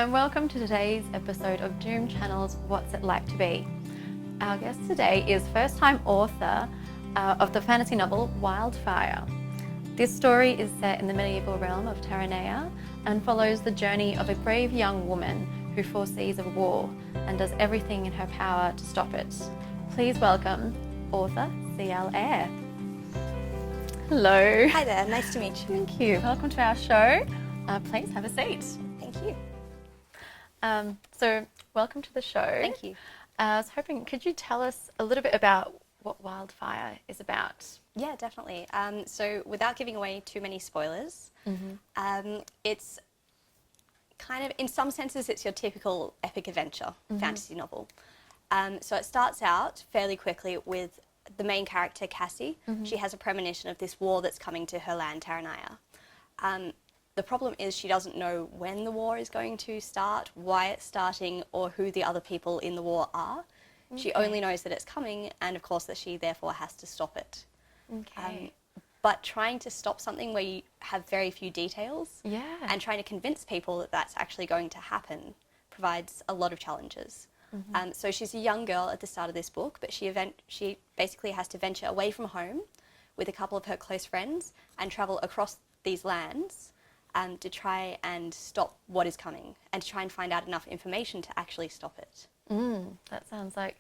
and welcome to today's episode of Dhoom Channel's What's It Like to Be. Our guest today is first-time author of the fantasy novel Wildfire. This story is set in the medieval realm of Terrane and follows the journey of a brave young woman who foresees a war and does everything in her power to stop it. Please welcome author C.L. Eyre. Hello. Hi there, nice to meet you. Thank you. Welcome to our show. Please have a seat. Thank you. So welcome to the show. Thank you. I was hoping, could you tell us a little bit about what Wildfire is about? Yeah, definitely. So without giving away too many spoilers, it's kind of, in some senses, it's your typical epic adventure fantasy novel. So it starts out fairly quickly with the main character, Cassie. She has a premonition of this war that's coming to her land, Terrane. The problem is she doesn't know when the war is going to start, why it's starting, or who the other people in the war are. Okay. She only knows that it's coming, and of course that she therefore has to stop it. Okay. But trying to stop something where you have very few details and trying to convince people that that's actually going to happen provides a lot of challenges. So she's a young girl at the start of this book, but she basically has to venture away from home with a couple of her close friends and travel across these lands to try and stop what is coming and to try and find out enough information to actually stop it. That sounds like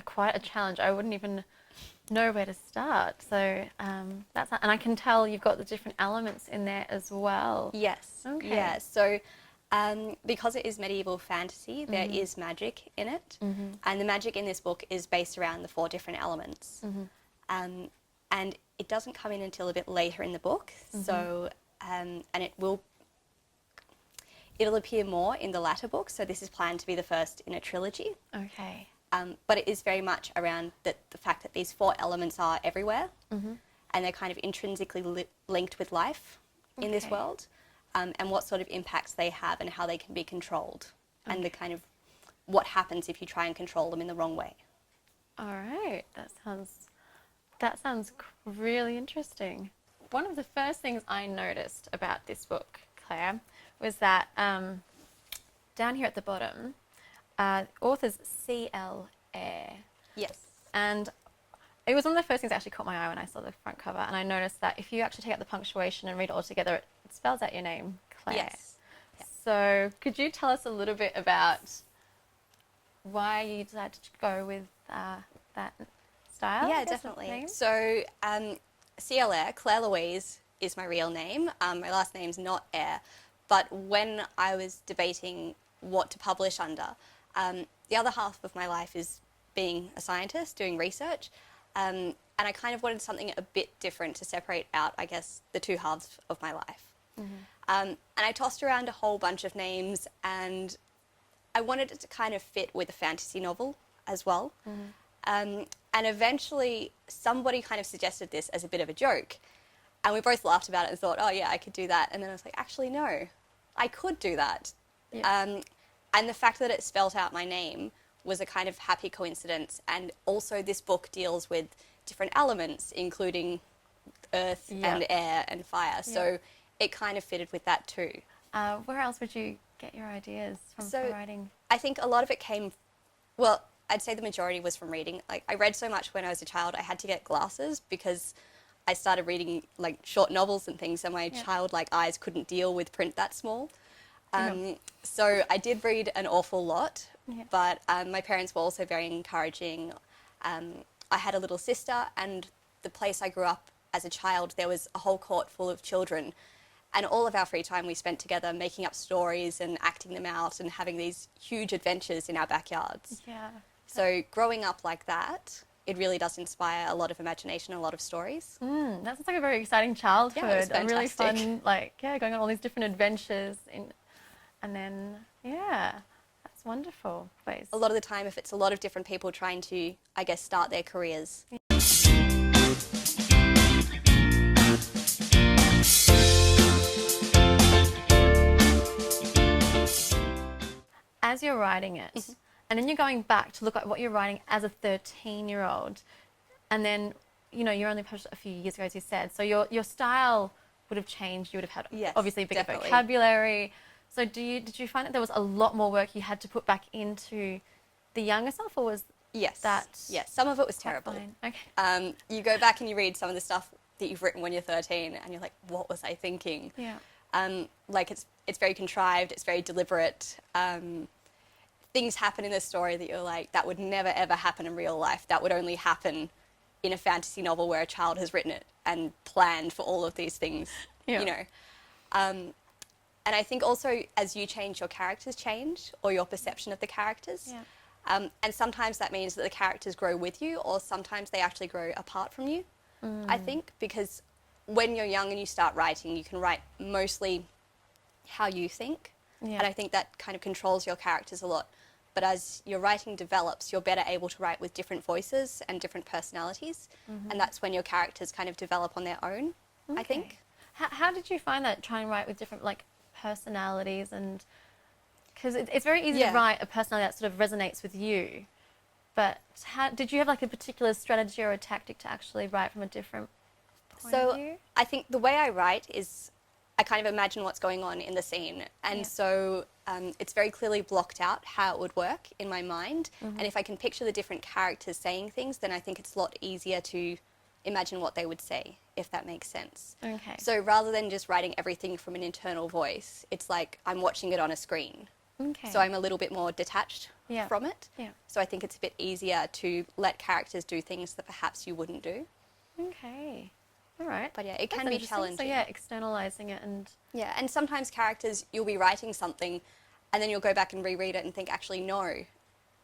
quite a challenge. I wouldn't even know where to start. So and I can tell you've got the different elements in there as well. Yes. Okay. Yeah. So because it is medieval fantasy, there is magic in it, and the magic in this book is based around the 4 different elements. And it doesn't come in until a bit later in the book. So and it'll appear more in the latter book. So this is planned to be the first in a trilogy. Okay. But it is very much around the fact that these 4 elements are everywhere, and they're kind of intrinsically linked with life in this world, and what sort of impacts they have and how they can be controlled, and the kind of what happens if you try and control them in the wrong way. All right. That sounds really interesting. One of the first things I noticed about this book, Claire, was that down here at the bottom, author's C.L. Eyre. Yes. And it was one of the first things that actually caught my eye when I saw the front cover, and I noticed that if you actually take out the punctuation and read it all together, it spells out your name, Claire. Yes. Yeah. So could you tell us a little bit about why you decided to go with that style? Yeah, definitely. So C.L. Eyre, Claire Louise, is my real name. My last name's not Eyre. But when I was debating what to publish under, the other half of my life is being a scientist, doing research, and I kind of wanted something a bit different to separate out, I guess, the 2 halves of my life. And I tossed around a whole bunch of names, and I wanted it to kind of fit with a fantasy novel as well. And eventually somebody kind of suggested this as a bit of a joke, and we both laughed about it and thought, oh yeah, I could do that. And then I was like, actually no, I could do that. Yeah. And the fact that it spelt out my name was a kind of happy coincidence. And also this book deals with different elements, including earth and air and fire. So it kind of fitted with that too. Where else would you get your ideas from for writing? I think a lot of it came, well, I'd say the majority was from reading. Like, I read so much when I was a child, I had to get glasses because I started reading like short novels and things, and my childlike eyes couldn't deal with print that small. So I did read an awful lot, but my parents were also very encouraging. I had a little sister, and the place I grew up as a child, there was a whole court full of children, and all of our free time we spent together making up stories and acting them out and having these huge adventures in our backyards. Yeah. So growing up like that, it really does inspire a lot of imagination and a lot of stories. That sounds like a very exciting childhood. Yeah, it was fantastic. Really fun, going on all these different adventures. And then, that's wonderful. Please. A lot of the time, if it's a lot of different people trying to, I guess, start their careers. As you're writing it, and then you're going back to look at what you're writing as a 13-year-old, and then, you're only published a few years ago, as you said, so your style would have changed. You would have had obviously bigger vocabulary. So did you find that there was a lot more work you had to put back into the younger self, or was Yes. that Yes, some of it was quite terrible. fine? Okay. You go back and you read some of the stuff that you've written when you're 13 and you're like, what was I thinking? Yeah. Like it's very contrived, it's very deliberate. Things happen in the story that you're like, that would never ever happen in real life. That would only happen in a fantasy novel where a child has written it and planned for all of these things, Yeah. you know. And I think also as you change, your characters change, or your perception of the characters. Yeah. And sometimes that means that the characters grow with you, or sometimes they actually grow apart from you, I think, because when you're young and you start writing, you can write mostly how you think. Yeah. And I think that kind of controls your characters a lot. But as your writing develops, you're better able to write with different voices and different personalities. And that's when your characters kind of develop on their own, I think. How did you find that, trying to write with different like personalities? And because it's very easy to write a personality that sort of resonates with you, but how did you have like a particular strategy or a tactic to actually write from a different point of view? I think the way I write is I kind of imagine what's going on in the scene, and so it's very clearly blocked out how it would work in my mind. And if I can picture the different characters saying things, then I think it's a lot easier to imagine what they would say, if that makes sense. Okay. So rather than just writing everything from an internal voice, it's like I'm watching it on a screen. Okay. So I'm a little bit more detached from it. Yeah. So I think it's a bit easier to let characters do things that perhaps you wouldn't do. Okay. All right. But yeah, it That's can be interesting. challenging. So yeah, externalizing it and Yeah, and sometimes characters, you'll be writing something and then you'll go back and reread it and think, actually, no,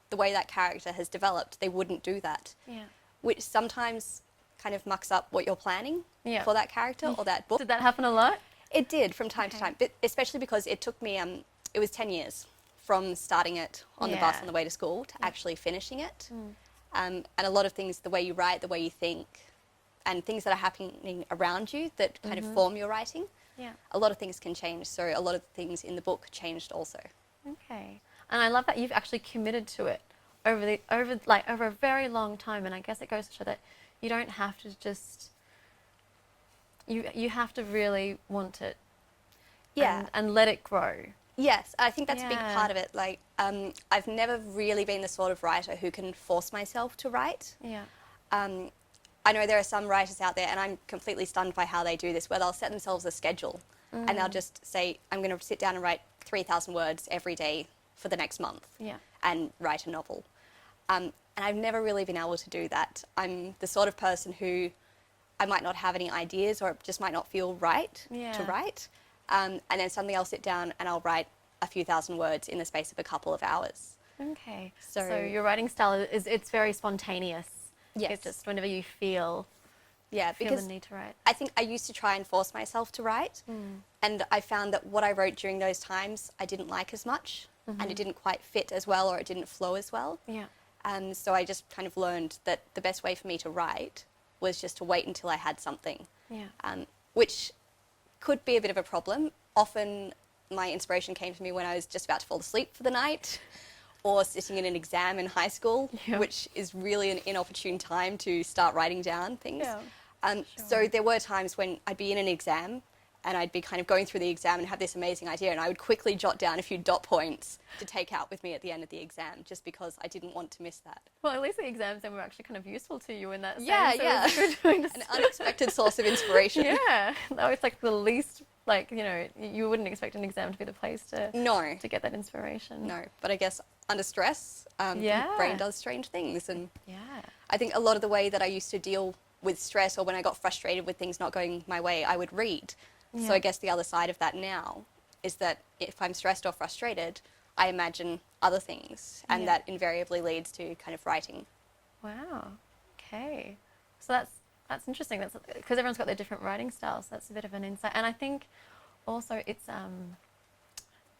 the way that character has developed, they wouldn't do that. yeah. Which sometimes kind of mucks up what you're planning for that character or that book. Did that happen a lot? It did from time to time, but especially because it took me, it was 10 years from starting it on the bus on the way to school to actually finishing it. And a lot of things, the way you write, the way you think, and things that are happening around you that kind of form your writing, a lot of things can change. So a lot of things in the book changed also. Okay. And I love that you've actually committed to it over a very long time. And I guess it goes to show that you don't have to just, you have to really want it. And let it grow. Yes, I think that's a big part of it. Like, I've never really been the sort of writer who can force myself to write. Yeah. I know there are some writers out there, and I'm completely stunned by how they do this, where they'll set themselves a schedule and they'll just say, I'm going to sit down and write 3,000 words every day for the next month and write a novel. And I've never really been able to do that. I'm the sort of person who I might not have any ideas, or it just might not feel right to write. And then suddenly I'll sit down and I'll write a few thousand words in the space of a couple of hours. Okay. So your writing style it's very spontaneous. Yes. It's just whenever you feel because the need to write. I think I used to try and force myself to write, and I found that what I wrote during those times I didn't like as much, and it didn't quite fit as well, or it didn't flow as well. Yeah. So I just kind of learned that the best way for me to write was just to wait until I had something, which could be a bit of a problem. Often my inspiration came to me when I was just about to fall asleep for the night, or sitting in an exam in high school, which is really an inopportune time to start writing down things. So there were times when I'd be in an exam and I'd be kind of going through the exam and have this amazing idea, and I would quickly jot down a few dot points to take out with me at the end of the exam, just because I didn't want to miss that. Well, at least the exams then were actually kind of useful to you in that sense. An unexpected source of inspiration. That was like the least, like, you wouldn't expect an exam to be the place to get that inspiration. No, but I guess under stress, the brain does strange things. And I think a lot of the way that I used to deal with stress, or when I got frustrated with things not going my way, I would read. So I guess the other side of that now is that if I'm stressed or frustrated, I imagine other things, and that invariably leads to kind of writing. Wow. Okay. So that's interesting. That's because everyone's got their different writing styles. So that's a bit of an insight. And I think also it's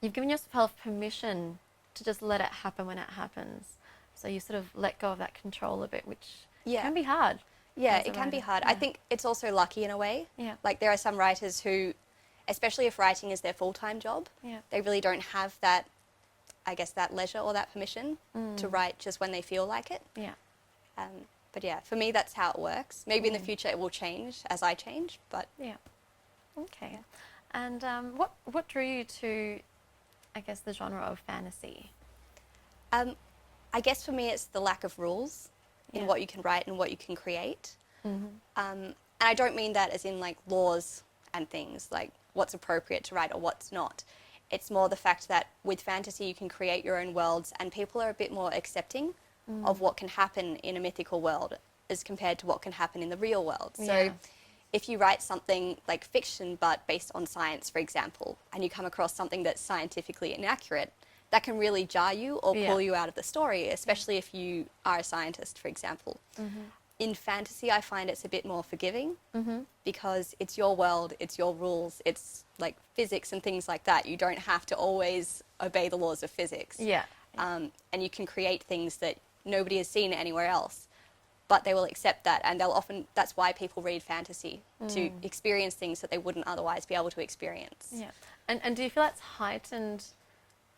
you've given yourself permission to just let it happen when it happens. So you sort of let go of that control a bit, which can be hard. Yeah, it can be hard. I think it's also lucky in a way. Like there are some writers who, especially if writing is their full-time job, they really don't have that, I guess, that leisure or that permission to write just when they feel like it. But yeah, for me, that's how it works. Maybe in the future it will change as I change, but... Okay. And what drew you to I guess, the genre of fantasy? I guess for me it's the lack of rules in what you can write and what you can create. And I don't mean that as in like laws and things, like what's appropriate to write or what's not. It's more the fact that with fantasy you can create your own worlds and people are a bit more accepting of what can happen in a mythical world as compared to what can happen in the real world. So if you write something like fiction but based on science, for example, and you come across something that's scientifically inaccurate, that can really jar you or pull you out of the story, especially if you are a scientist, for example. In fantasy, I find it's a bit more forgiving because it's your world, it's your rules, it's like physics and things like that. You don't have to always obey the laws of physics. And you can create things that nobody has seen anywhere else, but they will accept that, and they'll often, that's why people read fantasy, to experience things that they wouldn't otherwise be able to experience. And do you feel that's heightened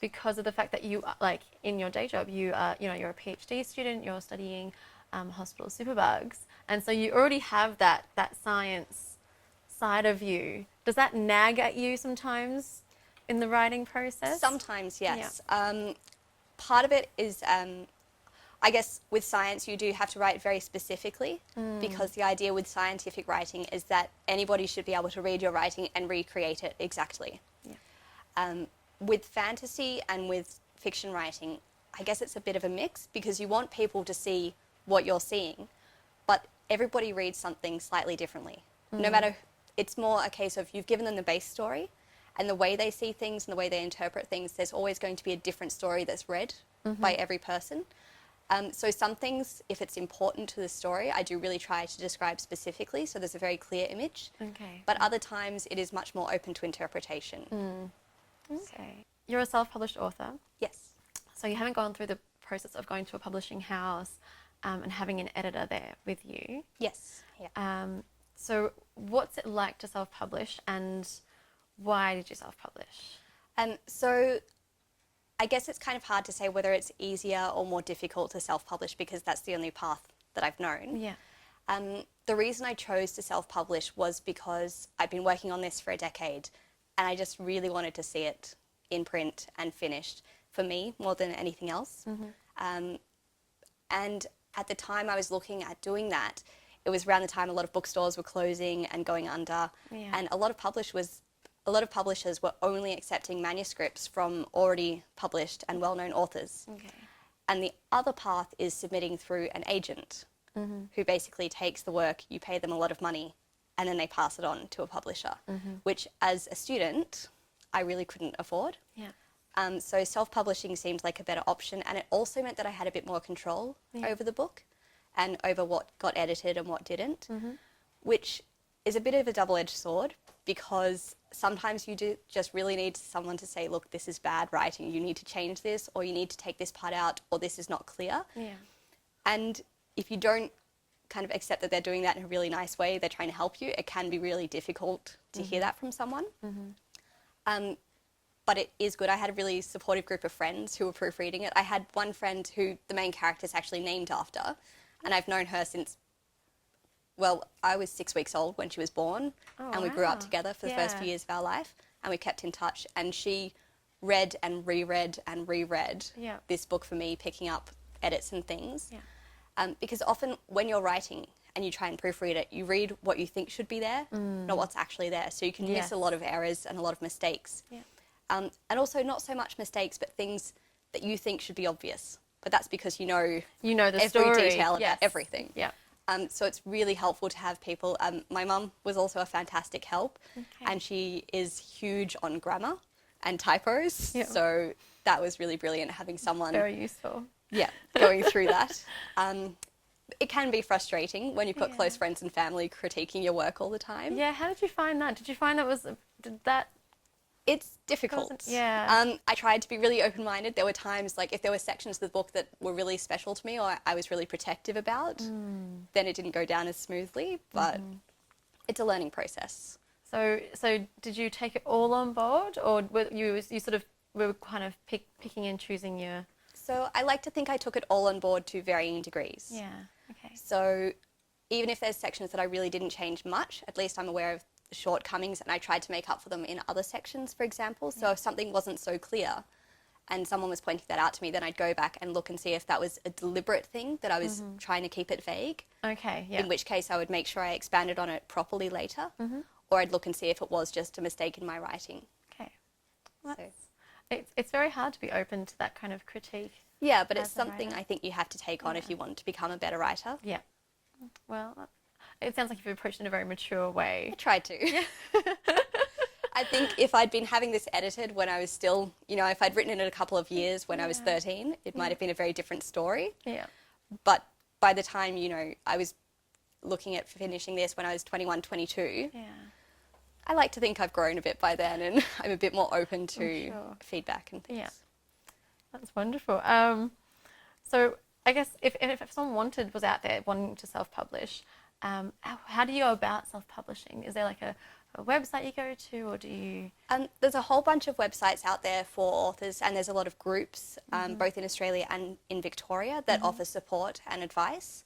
because of the fact that you, like, in your day job, you are, you know, you're a PhD student, you're studying hospital superbugs, and so you already have that science side of you. Does that nag at you sometimes in the writing process? Sometimes, yes. Part of it is, I guess with science you do have to write very specifically because the idea with scientific writing is that anybody should be able to read your writing and recreate it exactly. With fantasy and with fiction writing, I guess it's a bit of a mix because you want people to see what you're seeing, but everybody reads something slightly differently. No matter, it's more a case of you've given them the base story and the way they see things and the way they interpret things, there's always going to be a different story that's read by every person. So some things, if it's important to the story, I do really try to describe specifically so there's a very clear image. But other times it is much more open to interpretation. Okay. You're a self-published author. Yes. So you haven't gone through the process of going to a publishing house and having an editor there with you. Yes. So what's it like to self-publish, and why did you self-publish? So I guess it's kind of hard to say whether it's easier or more difficult to self-publish because that's the only path that I've known. The reason I chose to self-publish was because I've been working on this for a decade and I just really wanted to see it in print and finished for me more than anything else. And at the time I was looking at doing that, it was around the time a lot of bookstores were closing and going under, and a lot of publishers were only accepting manuscripts from already published and well-known authors. And the other path is submitting through an agent who basically takes the work, you pay them a lot of money, and then they pass it on to a publisher, which as a student, I really couldn't afford. So self-publishing seemed like a better option, and it also meant that I had a bit more control over the book and over what got edited and what didn't, which is a bit of a double-edged sword because sometimes you do just really need someone to say, look, this is bad writing, you need to change this, or you need to take this part out, or this is not clear. And if you don't kind of accept that they're doing that in a really nice way, they're trying to help you, it can be really difficult to hear that from someone. But it is good. I had a really supportive group of friends who were proofreading it. I had one friend who the main character is actually named after, and I've known her since, well, I was 6 weeks old when she was born, and we grew up together for the first few years of our life, and we kept in touch, and she read and reread and reread this book for me, picking up edits and things. Because often when you're writing and you try and proofread it, you read what you think should be there, not what's actually there. So you can miss a lot of errors and a lot of mistakes. And also not so much mistakes, but things that you think should be obvious. But that's because you know the every story. detail about everything. Yeah. So it's really helpful to have people. My mum was also a fantastic help, and she is huge on grammar and typos. Yeah. So that was really brilliant having someone Very useful. going through that. It can be frustrating when you've got close friends and family critiquing your work all the time. Yeah, how did you find that? Did you find It's difficult. I tried to be really open-minded. There were times, like, if there were sections of the book that were really special to me or I was really protective about, then it didn't go down as smoothly, but it's a learning process. So did you take it all on board, or were you sort of were kind of picking and choosing your... So I like to think I took it all on board to varying degrees. Yeah, okay. So even if there's sections that I really didn't change much, at least I'm aware of shortcomings and I tried to make up for them in other sections, for example. So if something wasn't so clear and someone was pointing that out to me, then I'd go back and look and see if that was a deliberate thing that I was trying to keep it vague. Okay, yeah. In which case I would make sure I expanded on it properly later. Or I'd look and see if it was just a mistake in my writing. Okay. Well, it's very hard to be open to that kind of critique. Yeah, but it's as a something writer. I think you have to take on if you want to become a better writer. Yeah. Well, it sounds like you've approached it in a very mature way. I tried to. I think if I'd been having this edited when I was still, you know, if I'd written it a couple of years when I was 13, it might have been a very different story. Yeah. But by the time, you know, I was looking at finishing this when I was 21, 22, Yeah. I like to think I've grown a bit by then and I'm a bit more open to feedback and things. Yeah. That's wonderful. So I guess if someone was out there wanting to self-publish, how do you go about self-publishing? Is there like a website you go to, or do you? There's a whole bunch of websites out there for authors, and there's a lot of groups, both in Australia and in Victoria, that offer support and advice.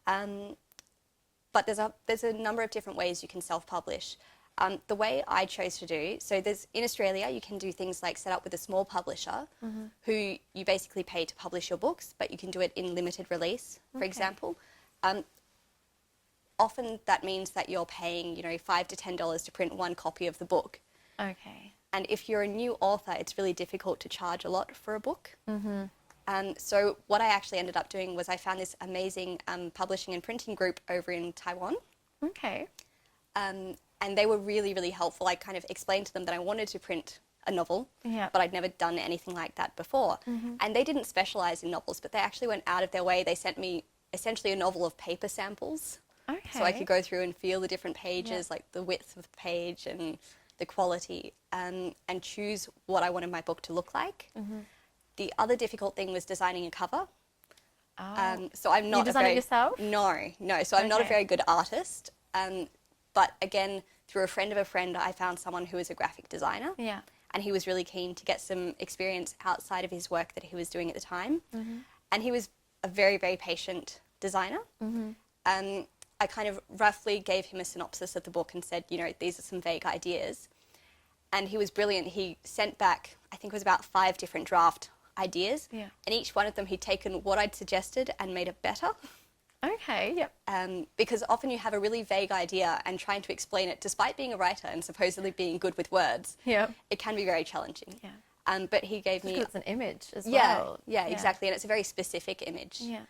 But there's a number of different ways you can self-publish. The way I chose to do, so in Australia, you can do things like set up with a small publisher who you basically pay to publish your books, but you can do it in limited release, for example. Often that means that you're paying, you know, $5 to $10 to print one copy of the book. Okay. And if you're a new author, it's really difficult to charge a lot for a book. So what I actually ended up doing was I found this amazing publishing and printing group over in Taiwan. Okay. And they were really, really helpful. I kind of explained to them that I wanted to print a novel, but I'd never done anything like that before. And they didn't specialise in novels, but they actually went out of their way. They sent me essentially a novel of paper samples. Okay. So I could go through and feel the different pages, like the width of the page and the quality, and choose what I wanted my book to look like. The other difficult thing was designing a cover. So I'm not You designed it yourself? No. So I'm not a very good artist. But again, through a friend of a friend, I found someone who was a graphic designer. Yeah. And he was really keen to get some experience outside of his work that he was doing at the time. And he was a very, very patient designer. I kind of roughly gave him a synopsis of the book and said, you know, these are some vague ideas. And he was brilliant. He sent back, I think it was about 5 different draft ideas. Yeah. And each one of them he'd taken what I'd suggested and made it better. Okay, yep. Because often you have a really vague idea and trying to explain it, despite being a writer and supposedly being good with words, it can be very challenging. Yeah. But he gave me... It's an image as well. Yeah, exactly. And it's a very specific image. Yeah.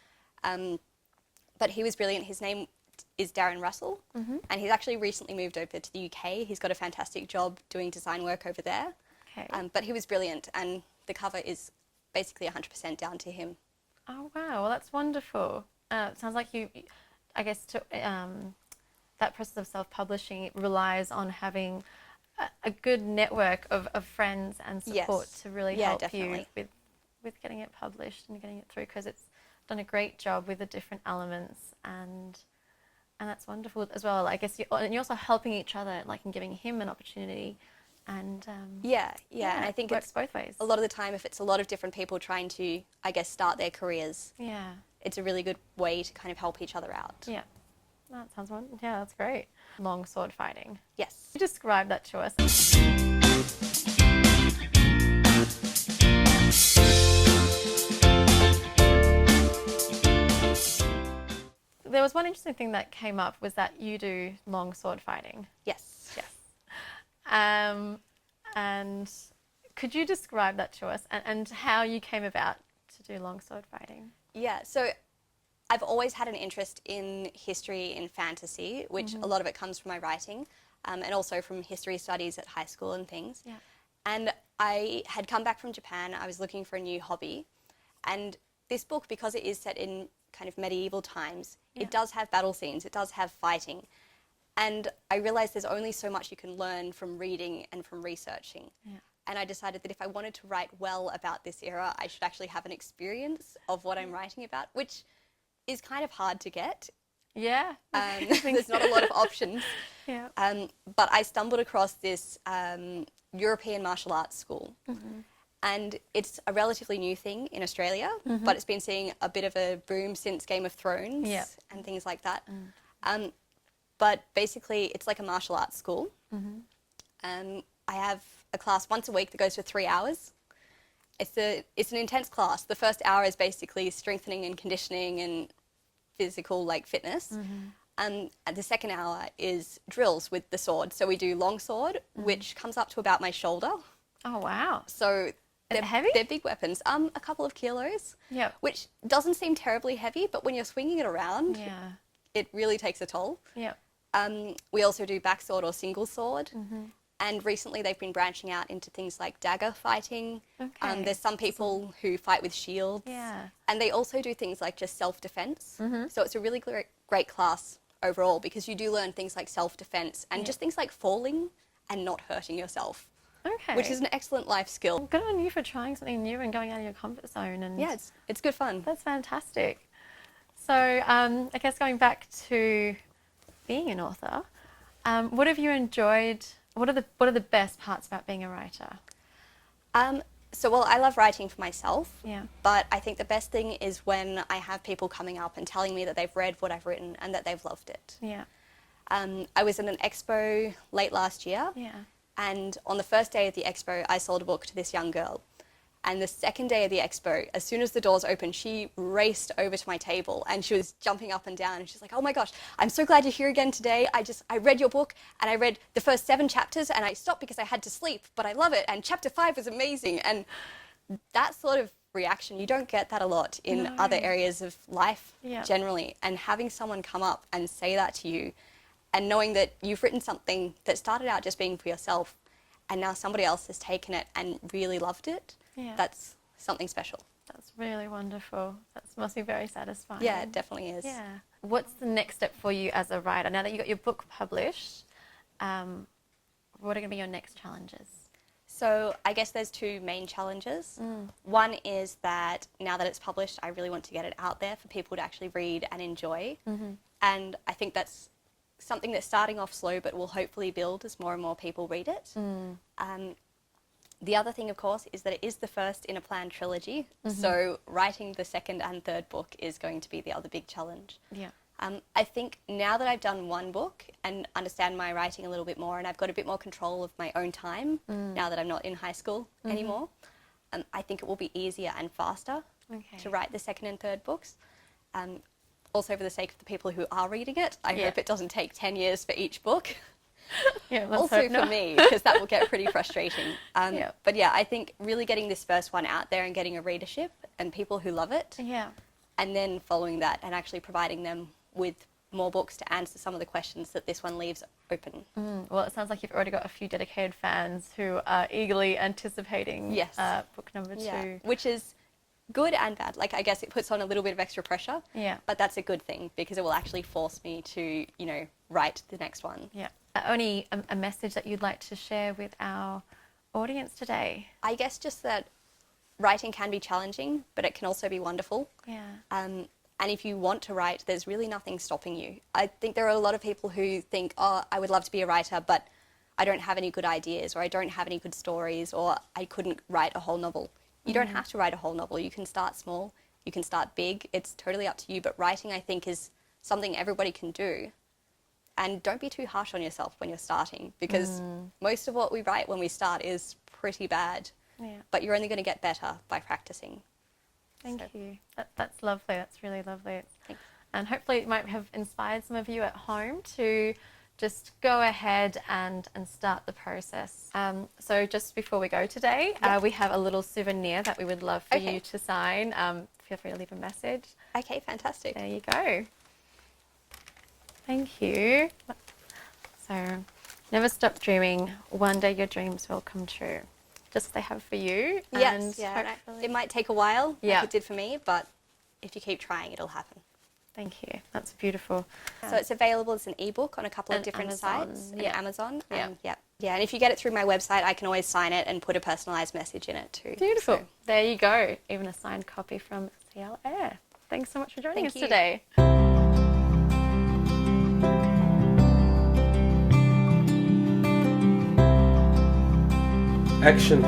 But he was brilliant. His name is Darren Russell, and he's actually recently moved over to the UK. He's got a fantastic job doing design work over there. Okay. But he was brilliant, and the cover is basically 100% down to him. Oh, wow. Well, that's wonderful. It sounds like you, I guess, that process of self-publishing relies on having a good network of friends and support to really help you with getting it published and getting it through, because it's done a great job with the different elements, and that's wonderful as well. I guess you're also helping each other, like, in giving him an opportunity. And and I think it works both ways. A lot of the time, if it's a lot of different people trying to, I guess, start their careers, it's a really good way to kind of help each other out. Yeah, that sounds wonderful. Yeah, that's great. Long sword fighting. Yes. You describe that to us. There was one interesting thing that came up, was that you do long sword fighting. Yes. And could you describe that to us, and how you came about to do long sword fighting? Yeah, so I've always had an interest in history and fantasy, which a lot of it comes from my writing, and also from history studies at high school and things. Yeah. And I had come back from Japan. I was looking for a new hobby, and this book, because it is set in kind of medieval times, it does have battle scenes, it does have fighting. And I realised there's only so much you can learn from reading and from researching. Yeah. And I decided that if I wanted to write well about this era, I should actually have an experience of what I'm writing about, which is kind of hard to get. Yeah. There's not a lot of options. Yeah. But I stumbled across this European martial arts school. And it's a relatively new thing in Australia, but it's been seeing a bit of a boom since Game of Thrones and things like that. But basically, it's like a martial arts school. I have a class once a week that goes for 3 hours. It's an intense class. The first hour is basically strengthening and conditioning and physical like fitness. And the second hour is drills with the sword. So we do long sword, which comes up to about my shoulder. Oh, wow. So they're heavy? They're big weapons. A couple of kilos. Yep. Which doesn't seem terribly heavy, but when you're swinging it around, Yeah. it really takes a toll. Yep. We also do backsword or single sword. And recently they've been branching out into things like dagger fighting. Okay. There's some people who fight with shields. Yeah. And they also do things like just self-defense. So it's a really great class overall because you do learn things like self-defense and just things like falling and not hurting yourself. Okay. Which is an excellent life skill. Good on you for trying something new and going out of your comfort zone. And Yeah, it's good fun. that's fantastic. So I guess going back to being an author, what have you enjoyed? What are the best parts about being a writer? Well, I love writing for myself. Yeah. But I think the best thing is when I have people coming up and telling me that they've read what I've written and that they've loved it. Yeah. I was in an expo late last year. Yeah. And on the first day of the expo, I sold a book to this young girl. And the second day of the expo, as soon as the doors opened, she raced over to my table and she was jumping up and down. And she's like, oh my gosh, I'm so glad you're here again today. I read your book and I read the first 7 chapters and I stopped because I had to sleep, but I love it. And chapter 5 was amazing. And that sort of reaction, you don't get that a lot in other areas of life generally. And having someone come up and say that to you and knowing that you've written something that started out just being for yourself and now somebody else has taken it and really loved it. Yeah. That's something special. That's really wonderful. That must be very satisfying. Yeah, it definitely is. Yeah. What's the next step for you as a writer? Now that you got your book published, what are going to be your next challenges? So I guess there's 2 main challenges. One is that now that it's published, I really want to get it out there for people to actually read and enjoy. And I think that's something that's starting off slow but will hopefully build as more and more people read it. The other thing, of course, is that it is the first in a planned trilogy. So writing the second and third book is going to be the other big challenge. Yeah. I think now that I've done one book and understand my writing a little bit more and I've got a bit more control of my own time now that I'm not in high school anymore, I think it will be easier and faster to write the second and third books. Also for the sake of the people who are reading it, I hope it doesn't take 10 years for each book. Yeah, let's Also hope for not. me, because that will get pretty frustrating. But yeah, I think really getting this first one out there and getting a readership and people who love it, Yeah. and then following that and actually providing them with more books to answer some of the questions that this one leaves open. Well, it sounds like you've already got a few dedicated fans who are eagerly anticipating book number 2. Yeah, which is good and bad. Like, I guess it puts on a little bit of extra pressure. Yeah. But that's a good thing because it will actually force me to, write the next one. Yeah. Only a message that you'd like to share with our audience today? I guess just that writing can be challenging, but it can also be wonderful. Yeah. And if you want to write, there's really nothing stopping you. I think there are a lot of people who think, oh, I would love to be a writer, but I don't have any good ideas, or I don't have any good stories, or I couldn't write a whole novel. You don't have to write a whole novel. You can start small, you can start big. It's totally up to you. But writing, I think, is something everybody can do. And don't be too harsh on yourself when you're starting, because most of what we write when we start is pretty bad. Yeah. But you're only going to get better by practicing. Thank you. That's lovely. That's really lovely. Thanks. And hopefully it might have inspired some of you at home to just go ahead and start the process. So just before we go today, we have a little souvenir that we would love for you to sign. Feel free to leave a message. Okay, fantastic. There you go. Thank you. So, never stop dreaming. One day your dreams will come true. Just what they have for you. Yes, and hopefully... it might take a while, Yeah. like it did for me, but if you keep trying, it'll happen. Thank you. That's beautiful. So it's available as an ebook on a couple of And different Amazon, sites. yeah. And Amazon. Yeah. And yeah. And if you get it through my website, I can always sign it and put a personalised message in it too. Beautiful. So, There you go. Even a signed copy from CL Air. Thanks so much for joining Thank us you. today. Action.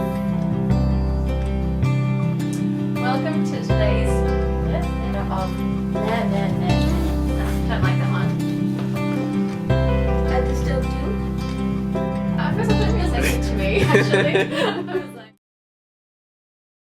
Welcome to today's lesson of don't like that one. actually.